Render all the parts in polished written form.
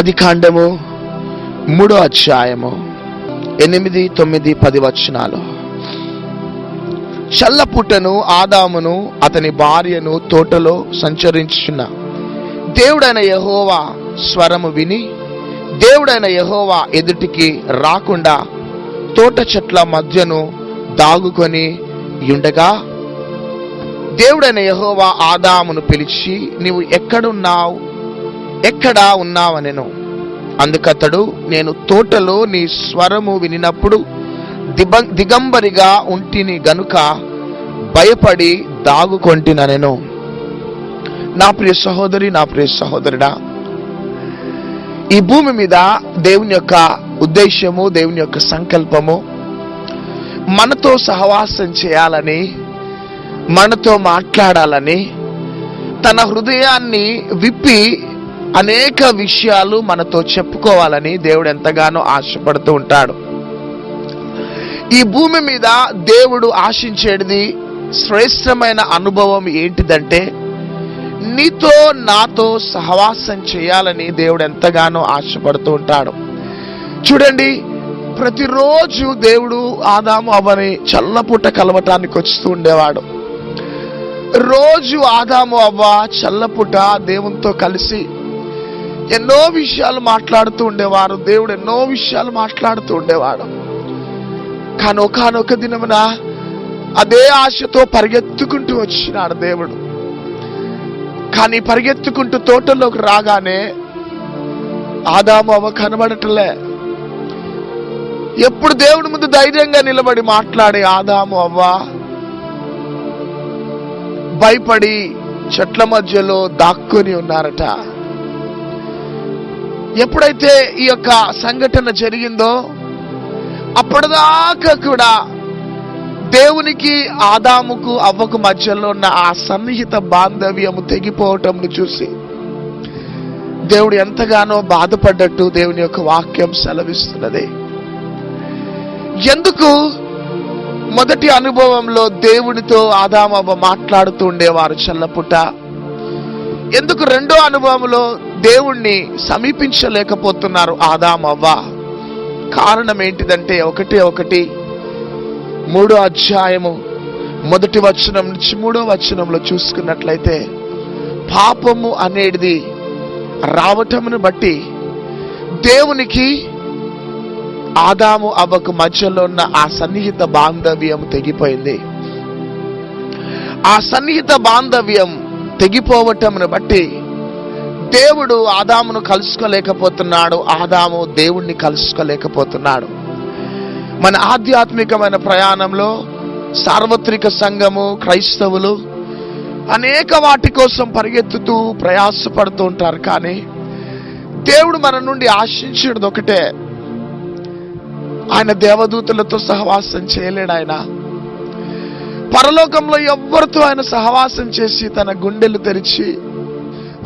ఆదికాండము 3వ అధ్యాయము 8, 9, 10 వచనాలు. చల్లపుట్టను ఆదామును అతని భార్యను తోటలో సంచరించుచున్న దేవుడైన యెహోవా స్వరము విని దేవుడైన యెహోవా ఎదుటికి రాకుండా తోట చెట్ల మధ్యను దాగుకొని ఉండగా దేవుడైన యెహోవా ఆదామును పిలిచి, నీవు ఎక్కడా ఉన్నావనెను. అందుకతడు, నేను తోటలో నీ స్వరము వినినప్పుడు దిగంబరిగా ఉంటిని గనుక భయపడి దాగుకొంటిననెను. నా ప్రియ సహోదరి, నా ప్రియ సహోదరుడా, ఈ భూమి మీద దేవుని యొక్క ఉద్దేశము, దేవుని యొక్క సంకల్పము మనతో సహవాసం చేయాలని, మనతో మాట్లాడాలని, తన హృదయాన్ని విప్పి అనేక విషయాలు మనతో చెప్పుకోవాలని దేవుడు ఎంతగానో ఆశపడుతూ ఉంటాడు. ఈ భూమి మీద దేవుడు ఆశించేది శ్రేష్టమైన అనుభవం ఏంటిదంటే, నీతో నాతో సహవాసం చేయాలని దేవుడు ఎంతగానో ఆశపడుతూ ఉంటాడు. చూడండి, ప్రతిరోజు దేవుడు ఆదాము అవ్వని చల్లపుట్ట కలవటానికి వస్తూ ఉండేవాడు. రోజు ఆదాము అవ్వ చల్లపుట్ట దేవునితో కలిసి ఎన్నో విషయాలు మాట్లాడుతూ ఉండేవారు. దేవుడు ఎన్నో విషయాలు మాట్లాడుతూ ఉండేవాడు. కానీ ఒకానొక దినమున అదే ఆశతో పరిగెత్తుకుంటూ వచ్చినాడు దేవుడు. కానీ పరిగెత్తుకుంటూ తోటలోకి రాగానే ఆదాము అవ్వ కనబడటలే. ఎప్పుడు దేవుడి ముందు ధైర్యంగా నిలబడి మాట్లాడే ఆదాము అవ్వ భయపడి చెట్ల మధ్యలో దాక్కుని ఉన్నారట. ఎప్పుడైతే ఈ యొక్క సంఘటన జరిగిందో అప్పటిదాకా కూడా దేవునికి ఆదాముకు అవ్వకు మధ్యలో ఉన్న ఆ సన్నిహిత బాంధవ్యము తెగిపోవటంను చూసి దేవుడు ఎంతగానో బాధపడ్డట్టు దేవుని యొక్క వాక్యం సెలవిస్తున్నది. ఎందుకు మొదటి అనుభవంలో దేవునితో ఆదాము అవ్వ మాట్లాడుతూ ఉండేవారు చల్లపుట్ట, ఎందుకు రెండో అనుభవంలో దేవుణ్ణి సమీపించలేకపోతున్నారు ఆదాము అవ్వ? కారణం ఏంటిదంటే, 3వ అధ్యాయము 1వ వచనం నుంచి 3వ వచనంలో చూసుకున్నట్లయితే, పాపము అనేది రావటమును బట్టి దేవునికి ఆదాము అవ్వకు మధ్యలో ఉన్న ఆ సన్నిహిత బాంధవ్యం తెగిపోయింది. ఆ సన్నిహిత బాంధవ్యం తెగిపోవటమును బట్టి దేవుడు ఆదామును కలుసుకోలేకపోతున్నాడు, ఆదాము దేవుణ్ణి కలుసుకోలేకపోతున్నాడు. మన ఆధ్యాత్మికమైన ప్రయాణంలో సార్వత్రిక సంఘము, క్రైస్తవులు అనేక వాటి కోసం పరిగెత్తుతూ ప్రయాసపడుతూ ఉంటారు. కానీ దేవుడు మన నుండి ఆశించేది ఒకటే, ఆయన దేవదూతలతో సహవాసం చేయలేడు. ఆయన పరలోకంలో ఎవ్వరితో ఆయన సహవాసం చేసి తన గుండెలు తెరిచి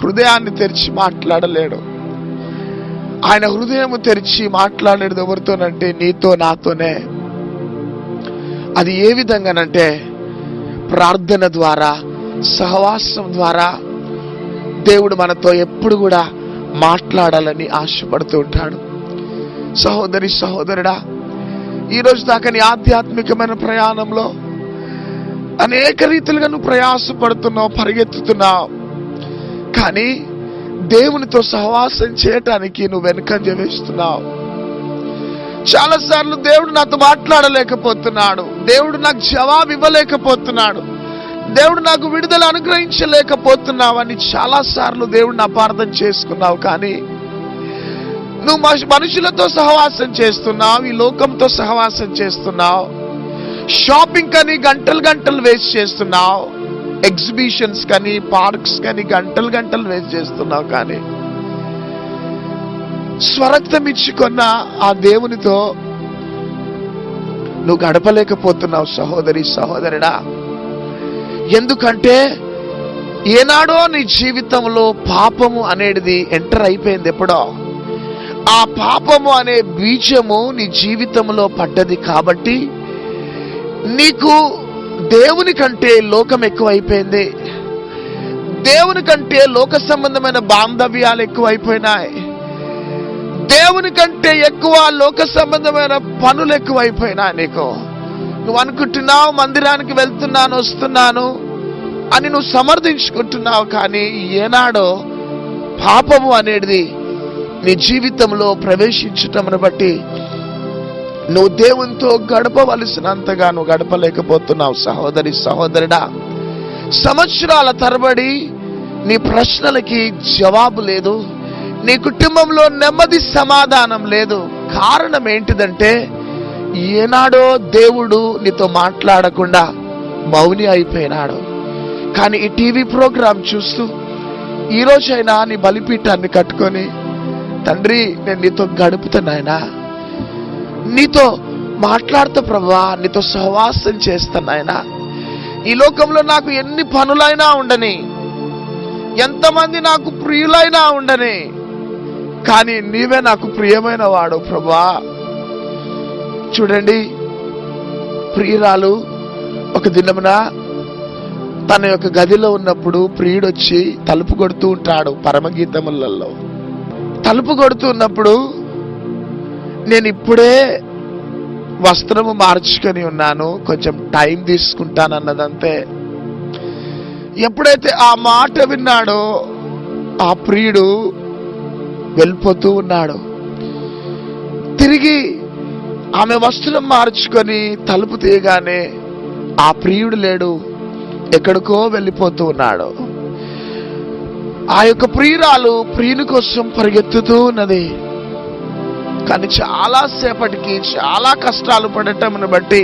హృదయాన్ని తెరిచి మాట్లాడలేడు. ఆయన హృదయం తెరిచి మాట్లాడేది ఎవరితోనంటే నీతో నాతోనే. అది ఏ విధంగానంటే ప్రార్థన ద్వారా, సహవాసం ద్వారా దేవుడు మనతో ఎప్పుడు కూడా మాట్లాడాలని ఆశపడుతూ ఉంటాడు. సహోదరి, సహోదరుడా, ఈరోజు దాకా నీ ఆధ్యాత్మికమైన ప్రయాణంలో అనేక రీతిలుగా నువ్వు ప్రయాసపడుతున్నావు, పరిగెత్తుతున్నావు. కానీ దేవునితో సహవాసం చేయటానికి నువ్వు వెనుకంజ వేస్తున్నావు. చాలాసార్లు దేవుడు నాతో మాట్లాడలేకపోతున్నాడు, దేవుడు నాకు జవాబు ఇవ్వలేకపోతున్నాడు, దేవుడు నాకు విడుదల అనుగ్రహించలేకపోతున్నావు అని చాలాసార్లు దేవుడిని అపార్థం చేసుకున్నావు. కానీ నువ్వు మనుషులతో సహవాసం చేస్తున్నావు, ఈ లోకంతో సహవాసం చేస్తున్నావు, షాపింగ్ కని గంటలు వేస్ట్ చేస్తున్నావు, ఎగ్జిబిషన్స్ కానీ పార్క్స్ కానీ గంటలు వేస్ట్ చేస్తున్నావు. కానీ స్వరక్తం ఇచ్చుకున్న ఆ దేవునితో నువ్వు గడపలేకపోతున్నావు సహోదరి, సహోదరుడా. ఎందుకంటే ఏనాడో నీ జీవితంలో పాపము అనేది ఎంటర్ అయిపోయింది. ఎప్పుడో ఆ పాపము అనే బీజము నీ జీవితంలో పడ్డది. కాబట్టి నీకు దేవుని కంటే లోకం ఎక్కువైపోయింది, దేవుని కంటే లోక సంబంధమైన బాంధవ్యాలు ఎక్కువైపోయినాయి. దేవుని కంటే ఎక్కువ లోక సంబంధమైన పనులు ఎక్కువైపోయినా నీకు. నువ్వు అనుకుంటున్నావు మందిరానికి వెళ్తున్నాను వస్తున్నాను అని నువ్వు సమర్థించుకుంటున్నావు, కానీ ఏనాడో పాపము అనేది నీ జీవితంలో ప్రవేశించటమును బట్టి నువ్వు దేవునితో గడపవలసినంతగా నువ్వు గడపలేకపోతున్నావు. సహోదరి సహోదరుడా, సంవత్సరాల తరబడి నీ ప్రశ్నలకి జవాబు లేదు, నీ కుటుంబంలో నెమ్మది సమాధానం లేదు. కారణం ఏంటిదంటే ఏనాడో దేవుడు నీతో మాట్లాడకుండా మౌని అయిపోయినాడు. కానీ ఈ టీవీ ప్రోగ్రాం చూస్తూ ఈ రోజైనా నీ బలిపీఠాన్ని కట్టుకొని, తండ్రి నేను నీతో గడుపుతున్నాయినా, నీతో మాట్లాడుతూ ప్రభువా, నీతో సహవాసం చేస్తున్నాయినా, ఈ లోకంలో నాకు ఎన్ని పనులైనా ఉండని, ఎంతమంది నాకు ప్రియులైనా ఉండని, కానీ నీవే నాకు ప్రియమైన వాడు ప్రభువా. చూడండి, ప్రియురాలు ఒక దినమున తన యొక్క గదిలో ఉన్నప్పుడు ప్రియుడు వచ్చి తలుపు కొడుతూ ఉంటాడు. పరమగీతములలో తలుపు కొడుతూ ఉన్నప్పుడు, నేను ఇప్పుడే వస్త్రము మార్చుకొని ఉన్నాను, కొంచెం టైం తీసుకుంటానన్నదంతే. ఎప్పుడైతే ఆ మాట విన్నాడో ఆ ప్రియుడు వెళ్ళిపోతూ ఉన్నాడు. తిరిగి ఆమె వస్త్రం మార్చుకొని తలుపు తీయగానే ఆ ప్రియుడు లేడు, ఎక్కడికో వెళ్ళిపోతూ ఉన్నాడు. ఆ యొక్క ప్రియురాలు ప్రియుని కోసం పరిగెత్తుతూ ఉన్నది. కానీ చాలా సేపటికి చాలా కష్టాలు పడటమును బట్టి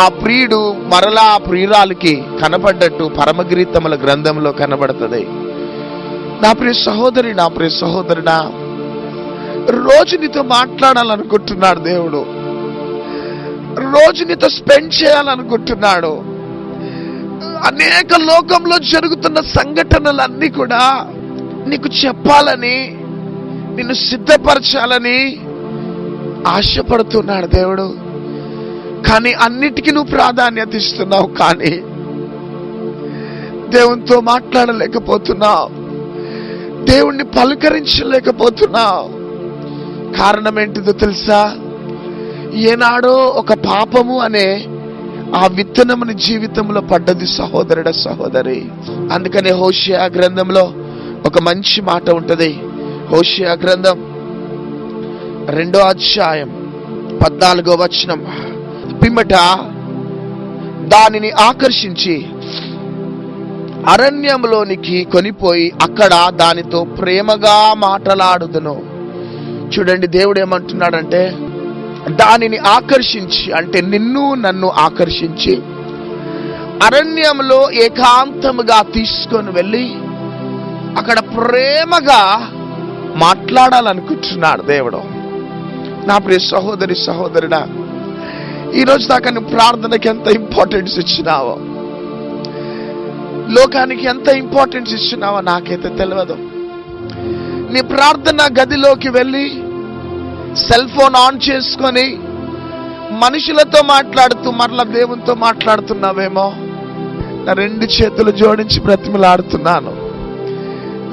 ఆ ప్రియుడు మరలా ఆ ప్రియురాలికి కనబడ్డట్టు పరమగీతముల గ్రంథంలో కనబడుతుంది. నా ప్రియ సహోదరి, నా ప్రియ సహోదరుడా, రోజు నీతో మాట్లాడాలనుకుంటున్నాడు దేవుడు, రోజు నీతో స్పెండ్ చేయాలనుకుంటున్నాడు. అనేక లోకంలో జరుగుతున్న సంఘటనలన్నీ కూడా నీకు చెప్పాలని, నిన్ను సిద్ధపరచాలని ఆశపడుతున్నాడు దేవుడు. కానీ అన్నిటికీ నువ్వు ప్రాధాన్యత ఇస్తున్నావు, కానీ దేవునితో మాట్లాడలేకపోతున్నావు, దేవుణ్ణి పలకరించలేకపోతున్నావు. కారణం ఏంటిదో తెలుసా? ఏనాడో ఒక పాపము అనే ఆ విత్తనముని జీవితంలో పడ్డది సహోదరుడ సహోదరి. అందుకనే హోషేయ గ్రంథంలో ఒక మంచి మాట ఉంటది. హోషేయ గ్రంథం 2వ అధ్యాయం 14వ వచనం, పిమ్మట దానిని ఆకర్షించి అరణ్యంలోనికి కొనిపోయి అక్కడ దానితో ప్రేమగా మాట్లాడుదును. చూడండి, దేవుడు ఏమంటున్నాడంటే, దానిని ఆకర్షించి అంటే నిన్ను నన్ను ఆకర్షించి అరణ్యంలో ఏకాంతముగా తీసుకొని వెళ్ళి అక్కడ ప్రేమగా మాట్లాడాలనుకుంటున్నాడు దేవుడు. నా ప్రియ సహోదరి సహోదరుడా, ఈరోజు దాకా నువ్వు ప్రార్థనకి ఎంత ఇంపార్టెన్స్ ఇచ్చినావో, లోకానికి ఎంత ఇంపార్టెన్స్ ఇచ్చినావో నాకైతే తెలియదు. నీ ప్రార్థన గదిలోకి వెళ్ళి సెల్ ఫోన్ ఆన్ చేసుకొని మనుషులతో మాట్లాడుతూ మరలా దేవునితో మాట్లాడుతున్నావేమో. నా 2 చేతులు జోడించి బ్రతిమలాడుతున్నాను.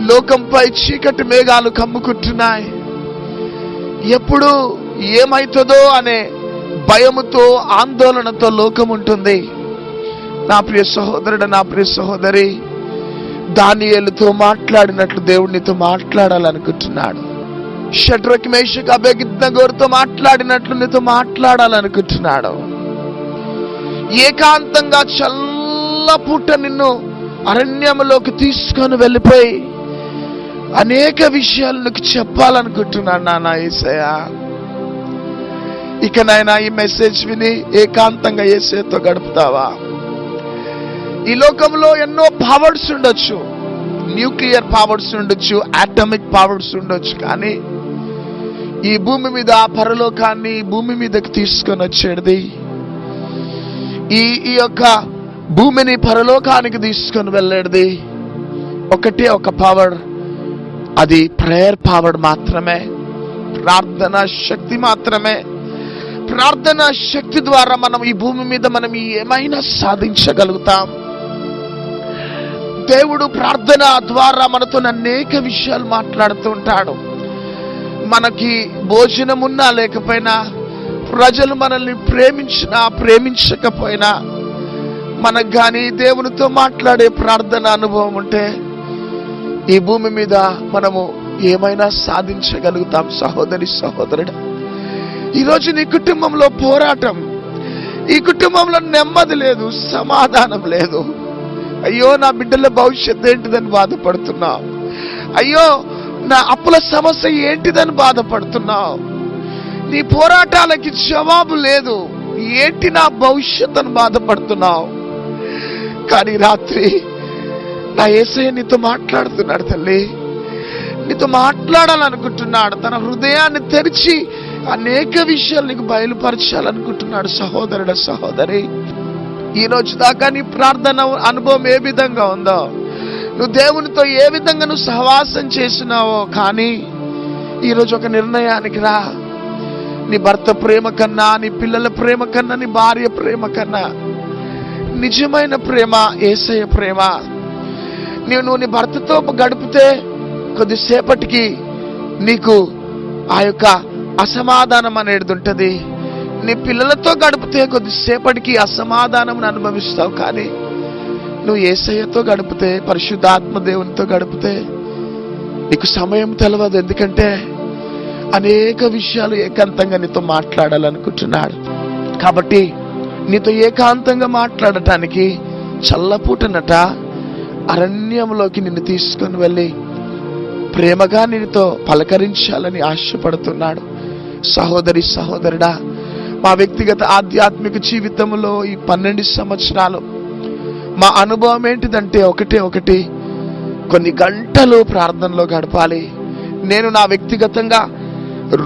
లోకంపై చీకటి మేఘాలు కమ్ముకుంటున్నాయి. ఎప్పుడు ఏమైతుందో అనే భయముతో ఆందోళనతో లోకం ఉంటుంది. నా ప్రియ సహోదరుడు, నా ప్రియ సహోదరి, దానియేలుతో మాట్లాడినట్లు దేవుడు నీతో మాట్లాడాలనుకుంటున్నాడు. షడ్రక్ మేషక్ అబేద్నెగోతో మాట్లాడినట్లు నీతో మాట్లాడాలనుకుంటున్నాడు. ఏకాంతంగా చల్లపూట నిన్ను అరణ్యంలోకి తీసుకొని వెళ్ళిపోయి అనేక విషయాలు నీకు చెప్పాలనుకుంటున్నాడు నాన్న యేసయ్య. ఇక నాయనా ఈ మెసేజ్ విని ఏకాంతంగా యేసయ్యతో గడుపుతావా? ఈ లోకంలో ఎన్నో పవర్స్ ఉండొచ్చు, న్యూక్లియర్ పవర్స్ ఉండొచ్చు, ఆటమిక్ పవర్స్ ఉండొచ్చు, కానీ ఈ భూమి మీద పరలోకాన్ని భూమి మీదకి తీసుకొని వచ్చేది, ఈ యొక్క భూమిని పరలోకానికి తీసుకొని వెళ్ళేది ఒకటే ఒక పవర్, అది ప్రేయర్ పవర్ మాత్రమే, ప్రార్థన శక్తి మాత్రమే. ప్రార్థన శక్తి ద్వారా మనం ఈ భూమి మీద మనం ఏమైనా సాధించగలుగుతాం. దేవుడు ప్రార్థన ద్వారా మనతో అనేక విషయాలు మాట్లాడుతూ ఉంటాడు. మనకి భోజనం ఉన్నా లేకపోయినా, ప్రజలు మనల్ని ప్రేమించినా ప్రేమించకపోయినా, మనకు కానీ దేవునితో మాట్లాడే ప్రార్థన అనుభవం ఉంటే ఈ భూమి మీద మనము ఏమైనా సాధించగలుగుతాం. సహోదరి సహోదరుడు, ఈరోజు నీ కుటుంబంలో పోరాటం, ఈ కుటుంబంలో నెమ్మది లేదు, సమాధానం లేదు. అయ్యో నా బిడ్డల భవిష్యత్తు ఏంటిదని బాధపడుతున్నావు. అయ్యో నా అప్పుల సమస్య ఏంటిదని బాధపడుతున్నావు. నీ పోరాటాలకి జవాబు లేదు. ఏంటి నా భవిష్యత్తును బాధపడుతున్నావు. కానీ రాత్రి నా యేసయ్య నీతో మాట్లాడుతున్నాడు తల్లి, నీతో మాట్లాడాలనుకుంటున్నాడు. తన హృదయాన్ని తెరిచి అనేక విషయాలు నీకు బయలుపరచాలనుకుంటున్నాడు. సహోదరుడు సహోదరి, ఈ రోజు దాకా నీ ప్రార్థన అనుభవం ఏ విధంగా ఉందో, నువ్వు దేవునితో ఏ విధంగా నువ్వు సహవాసం చేసినావో, కానీ ఈరోజు ఒక నిర్ణయానికి రా. నీ భర్త ప్రేమ కన్నా, నీ పిల్లల ప్రేమ కన్నా, నీ భార్య ప్రేమ కన్నా నిజమైన ప్రేమ యేసయ్య ప్రేమ. నువ్వు నీ భర్తతో గడిపితే కొద్దిసేపటికి నీకు ఆ యొక్క అసమాధానం అనేది ఉంటుంది. నీ పిల్లలతో గడిపితే కొద్దిసేపటికి అసమాధానం అనుభవిస్తావు. కానీ నువ్వు యేసయ్యతో గడిపితే, పరిశుద్ధాత్మ దేవునితో గడిపితే నీకు సమయం తెలవదు. ఎందుకంటే అనేక విషయాలు ఏకాంతంగా నీతో మాట్లాడాలనుకుంటున్నాడు. కాబట్టి నీతో ఏకాంతంగా మాట్లాడటానికి చల్లపూటనట అరణ్యంలోకి నిన్ను తీసుకొని వెళ్ళి ప్రేమగా నీతో పలకరించాలని ఆశపడుతున్నాడు. సహోదరి సహోదరుడా, మా వ్యక్తిగత ఆధ్యాత్మిక జీవితంలో ఈ 12 సంవత్సరాలు మా అనుభవం ఏంటిదంటే ఒకటి కొన్ని గంటలు ప్రార్థనలో గడపాలి. నేను నా వ్యక్తిగతంగా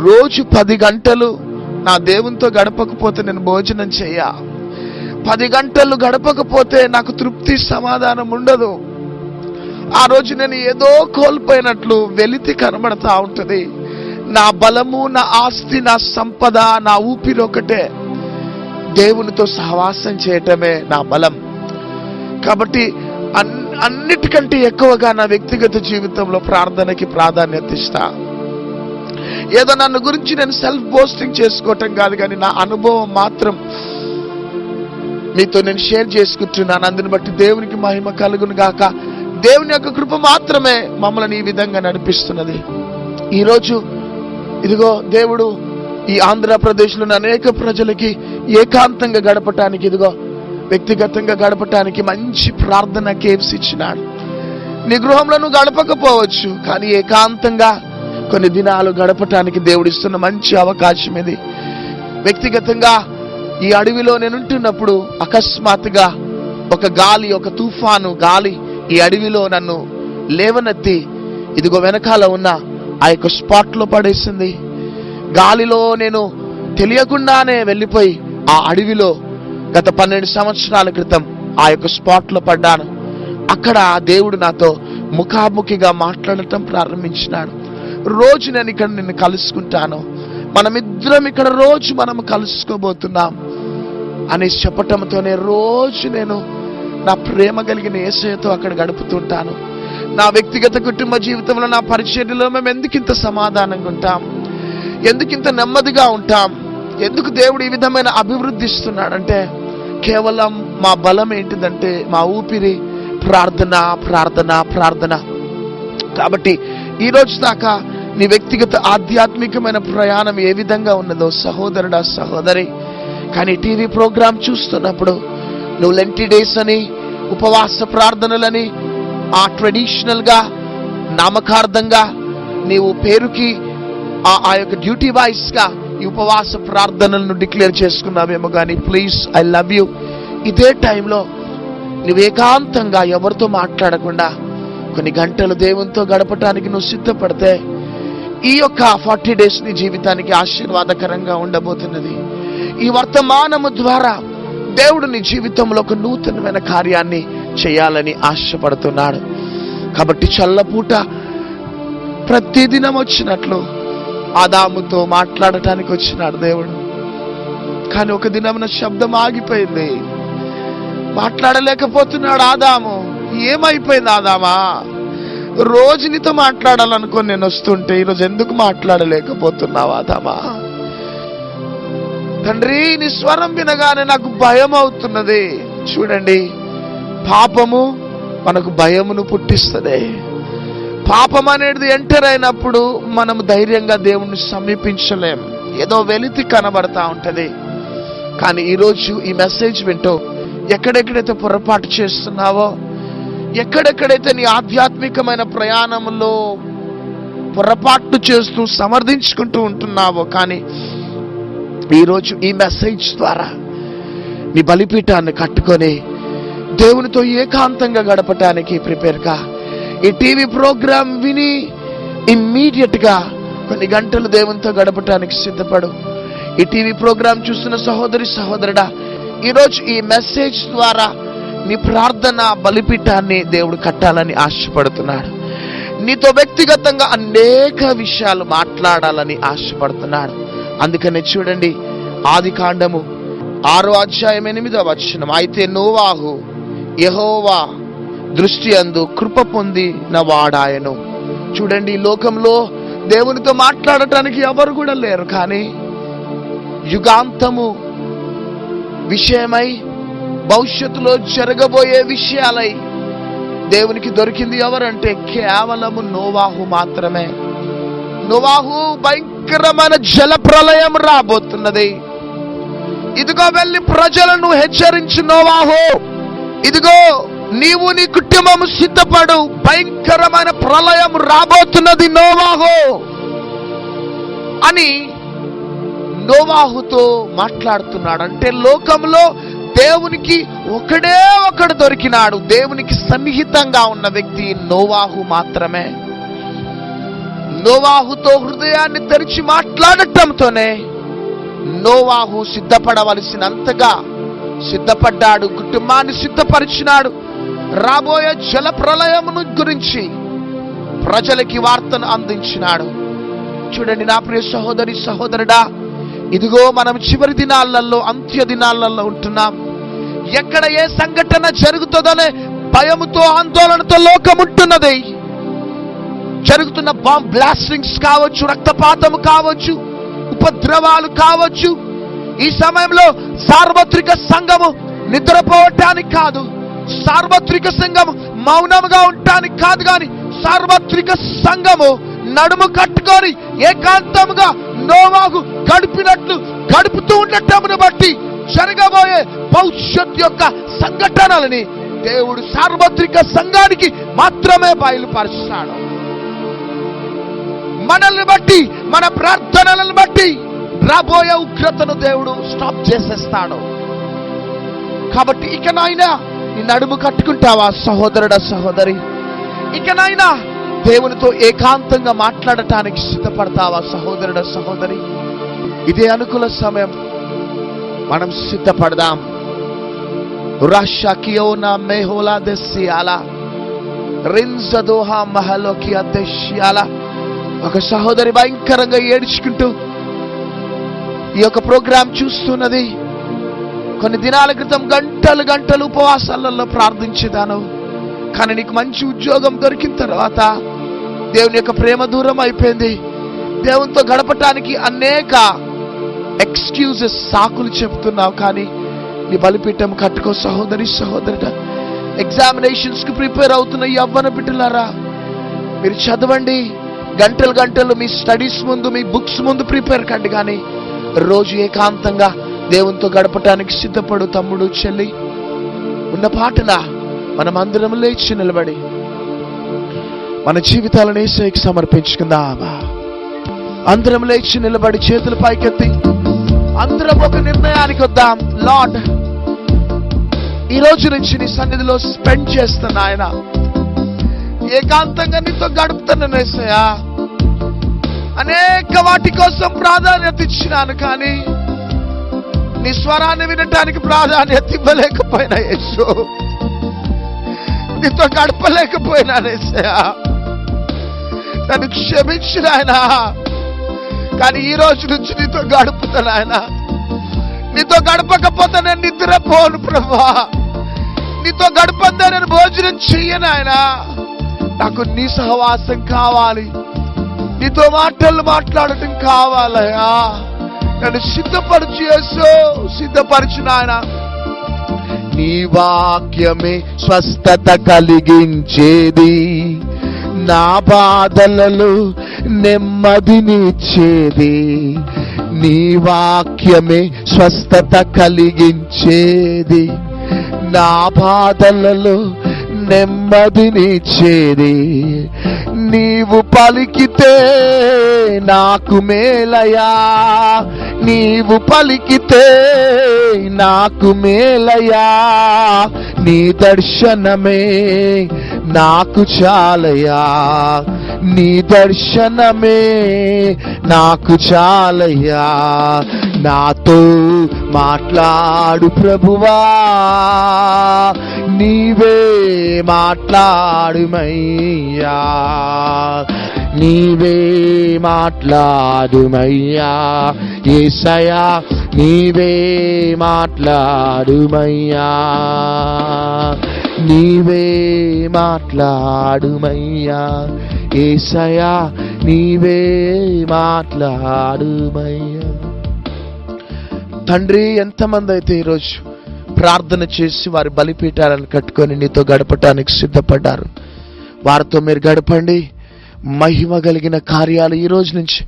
రోజు 10 గంటలు నా దేవునితో గడపకపోతే నేను భోజనం చేయ. 10 గంటలు గడపకపోతే నాకు తృప్తి సమాధానం ఉండదు. ఆ రోజు నేను ఏదో కోల్పోయినట్లు వెలితి కనబడతా ఉంటది. నా బలము, నా ఆస్తి, నా సంపద, నా ఊపిరి ఒకటే దేవునితో సహవాసం చేయటమే నా బలం. కాబట్టి అన్నిటికంటే ఎక్కువగా నా వ్యక్తిగత జీవితంలో ప్రార్థనకి ప్రాధాన్యత ఇస్తా. ఏదో నన్ను గురించి నేను సెల్ఫ్ బోస్టింగ్ చేసుకోవటం కాదు, కానీ నా అనుభవం మాత్రం మీతో నేను షేర్ చేసుకుంటున్నాను. అందుని బట్టి దేవునికి మహిమ కలుగును గాక. దేవుని యొక్క కృప మాత్రమే మమ్మల్ని ఈ విధంగా నడిపిస్తున్నది. ఈరోజు ఇదిగో దేవుడు ఈ ఆంధ్రప్రదేశ్లోని అనేక ప్రజలకి ఏకాంతంగా గడపటానికి, ఇదిగో వ్యక్తిగతంగా గడపటానికి మంచి ప్రార్థన కేవ్స్ ఇచ్చినాడు. నీ గృహంలో నువ్వు గడపకపోవచ్చు, కానీ ఏకాంతంగా కొన్ని దినాలు గడపటానికి దేవుడిస్తున్న మంచి అవకాశం ఇది. వ్యక్తిగతంగా ఈ అడవిలో నేనుంటున్నప్పుడు అకస్మాత్తుగా ఒక గాలి, ఒక తుఫాను గాలి ఈ అడవిలో నన్ను లేవనెత్తి ఇదిగో వెనకాల ఉన్న ఆ యొక్క స్పాట్లో పడేసింది. గాలిలో నేను తెలియకుండానే వెళ్ళిపోయి ఆ అడవిలో గత 12 సంవత్సరాల క్రితం ఆ యొక్క స్పాట్లో పడ్డాను. అక్కడ దేవుడు నాతో ముఖాముఖిగా మాట్లాడటం ప్రారంభించినాడు. రోజు నేను ఇక్కడ నిన్ను కలుసుకుంటాను, మనమిద్దరం ఇక్కడ రోజు మనం కలుసుకోబోతున్నాం అని చెప్పటంతోనే రోజు నేను నా ప్రేమ కలిగిన యేసయ్యతో అక్కడ గడుపుతుంటాను. నా వ్యక్తిగత కుటుంబ జీవితంలో, నా పరిచర్యలో మేము ఎందుకు ఇంత సమాధానంగా ఉంటాం, ఎందుకు ఇంత నెమ్మదిగా ఉంటాం, ఎందుకు దేవుడు ఈ విధమైన అభివృద్ధి ఇస్తున్నాడంటే కేవలం మా బలం ఏంటిదంటే మా ఊపిరి ప్రార్థన ప్రార్థన ప్రార్థన. కాబట్టి ఈ రోజు దాకా నీ వ్యక్తిగత ఆధ్యాత్మికమైన ప్రయాణం ఏ విధంగా ఉన్నదో సహోదరుడా సహోదరి, కానీ టీవీ ప్రోగ్రాం చూస్తున్నప్పుడు నువ్వు లెంటి డేస్ అని, ఉపవాస ప్రార్థనలని, ఆ ట్రెడిషనల్ గా నామకార్థంగా నీవు పేరుకి ఆ యొక్క డ్యూటీ వైస్ గా ఈ ఉపవాస ప్రార్థనలను డిక్లేర్ చేసుకున్నావేమో, కానీ ప్లీజ్ ఐ లవ్ యూ. ఇదే టైంలో నువ్వు ఏకాంతంగా ఎవరితో మాట్లాడకుండా కొన్ని గంటలు దేవునితో గడపటానికి నువ్వు సిద్ధపడితే ఈ యొక్క 40 days నీ జీవితానికి ఆశీర్వాదకరంగా ఉండబోతున్నది. ఈ వర్తమానము ద్వారా దేవుడు నీ జీవితంలో ఒక నూతనమైన కార్యాన్ని చేయాలని ఆశపడుతున్నాడు. కాబట్టి చల్లపూట ప్రతిదినం వచ్చినట్లు ఆదాముతో మాట్లాడటానికి వచ్చినాడు దేవుడు. కానీ ఒక దినమున శబ్దం ఆగిపోయింది, మాట్లాడలేకపోతున్నాడు ఆదాము. ఏమైపోయింది ఆదామా? రోజు నీతో మాట్లాడాలనుకొని నేను వస్తుంటే ఈరోజు ఎందుకు మాట్లాడలేకపోతున్నావా తమా? తండ్రి, నీ స్వరం వినగానే నాకు భయం అవుతున్నది. చూడండి, పాపము మనకు భయమును పుట్టిస్తుంది. పాపం అనేది ఎంటర్ అయినప్పుడు మనం ధైర్యంగా దేవుణ్ణి సమీపించలేం. ఏదో వెలితి కనబడతా ఉంటది. కానీ ఈరోజు ఈ మెసేజ్ వింటూ ఎక్కడెక్కడైతే పొరపాటు చేస్తున్నావో, ఎక్కడెక్కడైతే నీ ఆధ్యాత్మికమైన ప్రయాణంలో పొరపాటు చేస్తూ సమర్థించుకుంటూ ఉంటున్నావో, కానీ ఈరోజు ఈ మెసేజ్ ద్వారా నీ బలిపీఠాన్ని కట్టుకొని దేవునితో ఏకాంతంగా గడపటానికి ప్రిపేర్ గా. ఈ టీవీ ప్రోగ్రాం విని ఇమ్మీడియట్ గా కొన్ని గంటలు దేవునితో గడపటానికి సిద్ధపడు. ఈ టీవీ ప్రోగ్రాం చూస్తున్న సహోదరి సహోదరుడా, ఈరోజు ఈ మెసేజ్ ద్వారా నీ ప్రార్థన బలిపీఠాన్ని దేవుడు కట్టాలని ఆశపడుతున్నాడు. నీతో వ్యక్తిగతంగా అనేక విషయాలు మాట్లాడాలని ఆశపడుతున్నాడు. అందుకనే చూడండి, ఆదికాండము 6వ అధ్యాయం 8వ వచనం. అయితే నోవాహు యెహోవా దృష్టి యందు కృప పొందిన వాడాయను. చూడండి, ఈ లోకంలో దేవునితో మాట్లాడటానికి ఎవరు కూడా లేరు. కానీ యుగాంతము విషయమై, భవిష్యత్తులో జరగబోయే విషయాలై దేవునికి దొరికింది ఎవరంటే కేవలము నోవాహు మాత్రమే. నోవాహు, భయంకరమైన జల ప్రళయం రాబోతున్నది. ఇదిగో వెళ్ళి ప్రజలను హెచ్చరించు నోవాహు. ఇదిగో నీవు నీ కుటుంబము సిద్ధపడు, భయంకరమైన ప్రళయం రాబోతున్నది నోవాహు అని నోవాహుతో మాట్లాడుతున్నాడు. అంటే లోకంలో దేవునికి ఒకడే ఒకడు దొరికినాడు. దేవునికి సన్నిహితంగా ఉన్న వ్యక్తి నోవాహు మాత్రమే. నోవాహుతో హృదయాన్ని తెరిచి మాట్లాడటంతోనే నోవాహు సిద్ధపడవలసినంతగా సిద్ధపడ్డాడు. కుటుంబాన్ని సిద్ధపరిచినాడు. రాబోయే జల ప్రళయమును గురించి ప్రజలకి వార్తను అందించినాడు. చూడండి నా ప్రియ సహోదరి సహోదరుడా, ఇదిగో మనం చివరి దినాలలో, అంత్య దినాలలో ఉంటున్నాం. ఎక్కడ ఏ సంఘటన జరుగుతుందనే భయముతో, ఆందోళనతో లోకం ఉంటున్నది. జరుగుతున్న బాంబ్ బ్లాస్టింగ్స్ కావచ్చు, రక్తపాతము కావచ్చు, ఉపద్రవాలు కావచ్చు. ఈ సమయంలో సార్వత్రిక సంఘము నిద్రపోవటానికి కాదు, సార్వత్రిక సంఘము మౌనముగా ఉండటానికి కాదు, కానీ సార్వత్రిక సంఘము నడుము కట్టుకొని ఏకాంతముగా నోవాహు గడిపినట్లు గడుపుతూ ఉండటమును బట్టి జరగబోయే భవిష్యత్ యొక్క సంఘటనలని దేవుడు సార్వత్రిక సంఘానికి మాత్రమే బయలుపరుస్తాడు. మనల్ని బట్టి, మన ప్రార్థనలను బట్టి రాబోయే ఉగ్రతను దేవుడు స్టాప్ చేసేస్తాడు. కాబట్టి ఇకనైనా నీ నడుము కట్టుకుంటావా సహోదరుడా సహోదరి? ఇకనైనా దేవునితో ఏకాంతంగా మాట్లాడటానికి సిద్ధపడతావా సహోదరుడా సహోదరి? ఇదే అనుకూల సమయం, మనం సిద్ధపడదాం. రాషాకియోనా మెహోలా దెస్సియాలా రిన్జదోహా మహలోకియా దెస్సియాలా. ఒక సహోదరి భయంకరంగా ఏడ్చుకుంటూ ఈ యొక్క ప్రోగ్రాం చూస్తున్నది. కొన్ని దినాల క్రితం గంటలు గంటలు ఉపవాసాలలో ప్రార్థించేదాను, కానీ నీకు మంచి ఉద్యోగం దొరికిన తర్వాత దేవుని యొక్క ప్రేమ దూరం అయిపోయింది. దేవునితో గడపటానికి అనేక ఎక్స్క్యూజెస్, సాకులు చెప్తున్నావు. కానీ నీ బలిపీఠం కట్టుకో సహోదరి సహోదరుడా. ఎగ్జామినేషన్స్ కి ప్రిపేర్ అవుతున్న యవ్వన బిడ్డలారా, మీరు చదవండి. గంటలు గంటలు మీ స్టడీస్ ముందు, మీ బుక్స్ ముందు ప్రిపేర్ కండి, కానీ రోజు ఏకాంతంగా దేవునితో గడపటానికి సిద్ధపడు. తమ్ముడు చెల్లి, ఉన్న పాటన మనం అందరం లేచి నిలబడి మన జీవితాలను యేసుకి సమర్పించుకుందామా? అందరం లేచి నిలబడి చేతులు పైకెత్తి అందరం ఒక నిర్ణయానికి వద్దాం. లార్డ్, ఈ రోజు నుంచి నీ సన్నిధిలో స్పెండ్ చేస్తున్నా ఆయన, ఏకాంతంగా నీతో గడుపుతున్నాను యేసయ్యా. అనేక వాటి కోసం ప్రాధాన్యత ఇచ్చినాను, కానీ నీ స్వరాన్ని వినటానికి ప్రాధాన్యత ఇవ్వలేకపోయినా యేసు, నీతో గడపలేకపోయినా యేసయ్యా. నన్ను క్షమించిన ఆయన, కానీ ఈ రోజు నుంచి నీతో గడుపుతాను ఆయన. నీతో గడపకపోతే నేను నిద్రపోను ప్రభువా. నీతో గడపందే నేను భోజనం చెయ్యను ఆయన. నాకు నీ సహవాసం కావాలి, నీతో మాటలు మాట్లాడటం కావాలయ్యా. నన్ను సిద్ధపరచు యేసు, సిద్ధపరచు నాయన. నీ వాక్యమే స్వస్థత కలిగించేది, నా బాధలలో నెమ్మదినిచ్చేది. నీ వాక్యమే స్వస్థత కలిగించేది, నా బాధలలో నెమ్మదినిచ్చేది. నీవు పలికితే నాకు మేలయా, నీవు పలికితే నాకు మేలయా. నీ దర్శనమే నాకు చాలయా, నీ దర్శనమే నాకు చాలయ్యా. నాతో మాట్లాడు ప్రభువా, నీవే మాట్లాడుమయ్యా, నీవే మాట్లాడుమయ్యా. యేసయ్యా నీవే మాట్లాడుమయ్యా, నీవే మాట్లాడుమయ్యా. యేసయ్యా నీవే మాట్లాడుమయ్యా. తండ్రి, ఎంతమంది అయితే ఈరోజు ప్రార్థన చేసి వారి బలిపీఠాలను కట్టుకొని నీతో గడపటానికి సిద్ధపడ్డారు, వారితో మీరు గడపండి. మహిమ కలిగిన కార్యాలు ఈ రోజు నుంచి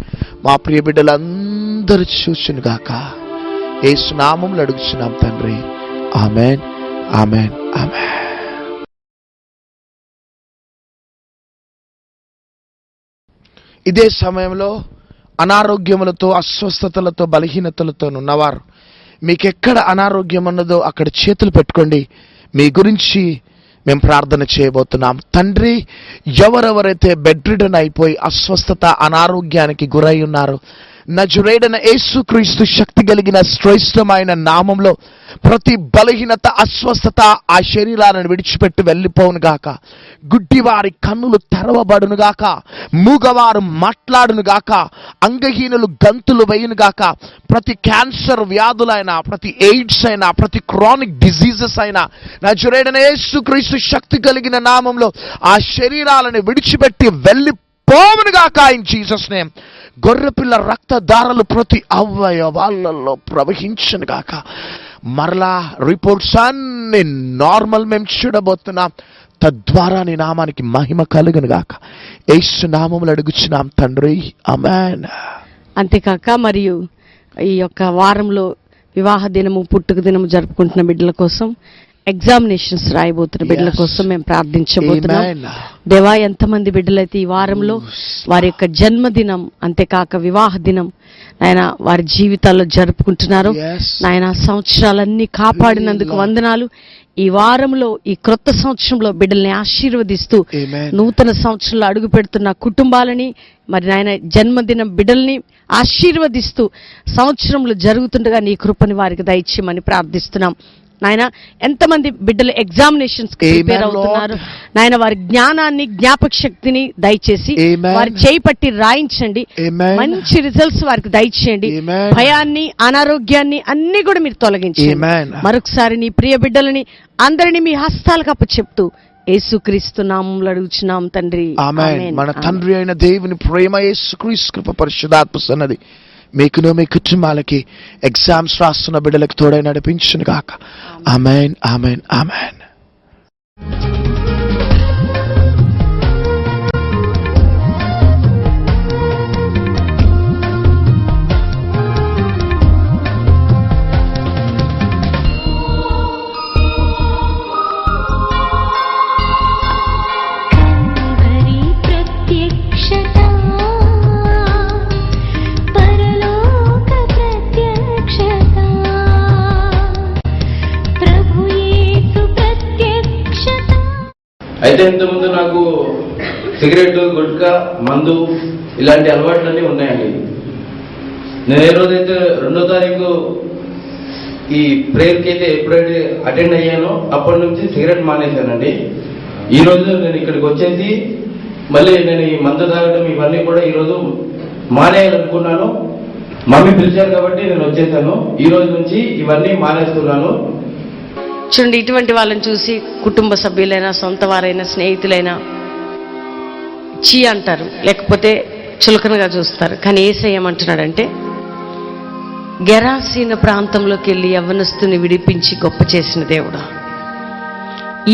మా ప్రియ బిడ్డలందరూ చూచును గాక. యేసు నామములో అడుగుచున్నాం తండ్రి. ఆమేన్, ఆమేన్, ఆమేన్. ఇదే సమయంలో అనారోగ్యములతో, అస్వస్థతలతో, బలహీనతలతో ఉన్నవారు, మీకెక్కడ అనారోగ్యం ఉన్నదో అక్కడ చేతులు పెట్టుకోండి. మీ గురించి మేము ప్రార్థన చేయబోతున్నాం. తండ్రి, ఎవరెవరైతే బెడ్ రిడన్ అయిపోయి అస్వస్థత, అనారోగ్యానికి గురై ఉన్నారో, నజరేయుడైన యేసుక్రీస్తు శక్తి కలిగిన శ్రేష్టమైన నామంలో ప్రతి బలహీనత, అస్వస్థత ఆ శరీరాలను విడిచిపెట్టి వెళ్ళిపోవును గాక. గుడ్డివారి కన్నులు తెరవబడును గాక, మూగవారు మాట్లాడును గాక, అంగహీనులు గంతులు వేయును గాక. ప్రతి క్యాన్సర్ వ్యాధులైనా, ప్రతి ఎయిడ్స్ అయినా, ప్రతి క్రానిక్ డిజీజెస్ అయినా నజరేయుడైన యేసుక్రీస్తు శక్తి కలిగిన నామంలో ఆ శరీరాలను విడిచిపెట్టి వెళ్ళిపోవును గాక. In Jesus name. గొర్రెపిల్ల రక్తధారలు ప్రతి అవయవాలలో ప్రవహించను గాక. మరలా రిపోర్ట్స్ అన్ని నార్మల్ మేము చూడబోతున్నాం. తద్వారా నీ నామానికి మహిమ కలుగును గాక. యేసు నామములో అడుగుచున్నాం తండ్రి, ఆమేన్. అంతేకాక మరియు ఈ యొక్క వారంలో వివాహ దినము, పుట్టుక దినము జరుపుకుంటున్న బిడ్డల కోసం, ఎగ్జామినేషన్స్ రాయబోతున్న బిడ్డల కోసం మేము ప్రార్థించబోతున్నాం. దేవా, ఎంతమంది బిడ్డలైతే ఈ వారంలో వారి యొక్క జన్మదినం, అంతేకాక వివాహ దినం నాయన వారి జీవితాల్లో జరుపుకుంటున్నారు. నాయన సంవత్సరాలన్నీ కాపాడినందుకు వందనాలు. ఈ వారంలో, ఈ క్రొత్త సంవత్సరంలో బిడ్డల్ని ఆశీర్వదిస్తూ నూతన సంవత్సరంలో అడుగు పెడుతున్న కుటుంబాలని, మరి నాయన జన్మదినం బిడ్డల్ని ఆశీర్వదిస్తూ సంవత్సరంలో జరుగుతుండగా నీ కృపని వారికి దయచేయమని ప్రార్థిస్తున్నాం. నాయన, ఎంతమంది బిడ్డలు ఎగ్జామినేషన్స్ ప్రిపేర్ అవుతున్నారు నాయన, వారి జ్ఞానాన్ని, జ్ఞాపక శక్తిని దయచేసి వారి చేయి పట్టి రాయించండి. మంచి రిజల్ట్స్ వారికి దయచేయండి. భయాన్ని, అనారోగ్యాన్ని అన్ని కూడా మీరు తొలగించండి. మరొకసారి నీ ప్రియ బిడ్డలని అందరినీ మీ హస్తాలకు అప్పచెప్తూ యేసుక్రీస్తు నామములో అడుగుచున్నాం తండ్రి, ఆమేన్. మన తండ్రి అయిన దేవుని ప్రేమ, యేసుక్రీస్తు కృప, పరిశుద్ధాత్మ సన్నది మీకును మీ కుటుంబాలకి, ఎగ్జామ్స్ రాస్తున్న బిడ్డలకు తోడై నడిపించును గాక. ఆమేన్, ఆమేన్, ఆమేన్. అయితే ఇంతకుముందు నాకు సిగరెట్, గుట్కా, మందు ఇలాంటి అలవాట్లన్నీ ఉన్నాయండి. నేను ఏ రోజైతే 2వ తారీఖు ఈ ప్రేయర్కి అయితే ఎప్పుడైతే అటెండ్ అయ్యానో అప్పటి నుంచి సిగరెట్ మానేశానండి. ఈ రోజు నేను ఇక్కడికి వచ్చేసి మళ్ళీ నేను ఈ మందు తాగడం ఇవన్నీ కూడా ఈరోజు మానేయాలనుకున్నాను. మమ్మీ పిలిచారు కాబట్టి నేను వచ్చేసాను. ఈ రోజు నుంచి ఇవన్నీ మానేస్తున్నాను. చూడండి, ఇటువంటి వాళ్ళని చూసి కుటుంబ సభ్యులైనా, సొంత వారైనా, స్నేహితులైనా చీ అంటారు, లేకపోతే చులకనగా చూస్తారు. కానీ యేసయ్య ఏమంటున్నాడంటే, గెరాసీన ప్రాంతంలోకి వెళ్ళి యవ్వనస్తుని విడిపించి గొప్ప చేసిన దేవుడు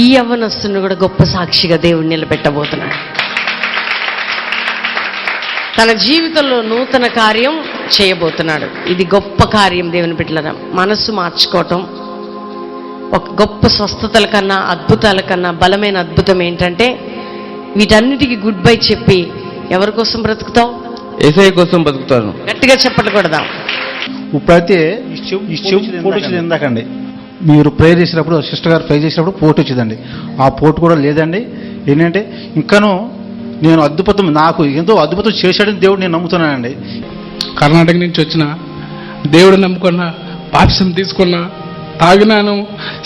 ఈ యవ్వనస్తుని కూడా గొప్ప సాక్షిగా దేవుడు నిలబెట్టబోతున్నాడు. తన జీవితంలో నూతన కార్యం చేయబోతున్నాడు. ఇది గొప్ప కార్యం. దేవుని బిడ్డలారా, మనసు మార్చుకోవటం ఒక గొప్ప స్వస్థతల కన్నా, అద్భుతాల కన్నా బలమైన అద్భుతం ఏంటంటే, వీటన్నిటికీ గుడ్ బై చెప్పి ఎవరి కోసం బ్రతుకుతావు? యేసయ్య కోసం బతుకుతాను. గట్టిగా చెప్పకూడదాం. ఇప్పుడైతే ఈ పోటు వచ్చింది ఇందాకండి. మీరు ప్రేయర్ చేసినప్పుడు, సిస్టర్ గారు ప్రేయర్ చేసినప్పుడు పోటు వచ్చిందండి. ఆ పోటు కూడా లేదండి. ఏంటంటే ఇంకాను నేను అద్భుతం, నాకు ఎంతో అద్భుతం చేశాడని దేవుడు నేను నమ్ముతున్నానండి. కర్ణాటక నుంచి వచ్చిన దేవుడు నమ్ముకున్నా, బాప్సం తీసుకున్నా, తాగినాను,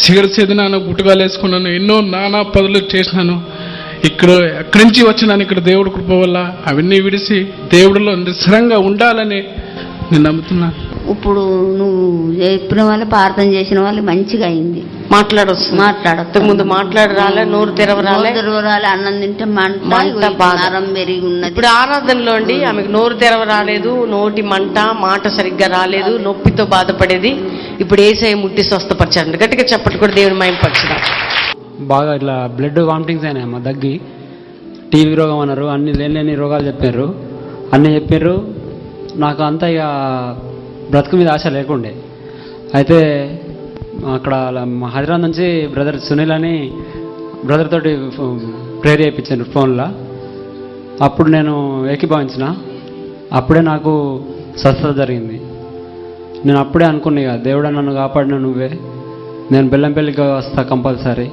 సిగరెట్ సేదినాను, గుట్టుగాలు వేసుకున్నాను, ఎన్నో నానా పదులు చేసినాను. ఇక్కడ ఎక్కడి నుంచి వచ్చినాను, ఇక్కడ దేవుడు కృప వల్ల అవన్నీ విడిసి దేవుడిలో స్థిరంగా ఉండాలని నేను నమ్ముతున్నా. ఇప్పుడు నువ్వు చెప్పిన వాళ్ళు ప్రార్థన చేసిన వాళ్ళు మంచిగా అయింది. మాట్లాడొచ్చు ముందు మాట్లాడరాలే, నోరు తెరవరాలే, అన్నం తింటే మంట నరం పెరిగి ఉన్నది. ఇప్పుడు ఆరాధనలో అండి ఆమెకు నోరు తెరవరాలేదు, నోటి మంట, మాట సరిగ్గా రాలేదు, నొప్పితో బాధపడేది. ఇప్పుడు యేసయ్య ముట్టి స్వస్థపరిచాడు. గట్టిగా చెప్పట్లు కూడా దేవుని మహిమపరచుదాం. బాగా ఇట్లా బ్లడ్ వామిటింగ్స్ అయినాయి మా దగ్గి. టీవీ రోగం అన్నారు, అన్ని లేని రోగాలు చెప్పారు, అన్నీ చెప్పారు. నాకు అంతా ఇక బ్రతుకు మీద ఆశ లేకుండే. అయితే అక్కడ హైదరాబాద్ నుంచి బ్రదర్ సునీల్ అని బ్రదర్ తోటి ప్రేయర్ చేయించాను ఫోన్లో. అప్పుడు నేను ఏకీభవించిన. అప్పుడే నాకు స్వస్థత జరిగింది. నేను అప్పుడే అనుకున్నా, దేవుడా నన్ను కాపాడిన నువ్వే, నేను బెల్లంపల్లికి వస్తా కంపల్సరీ.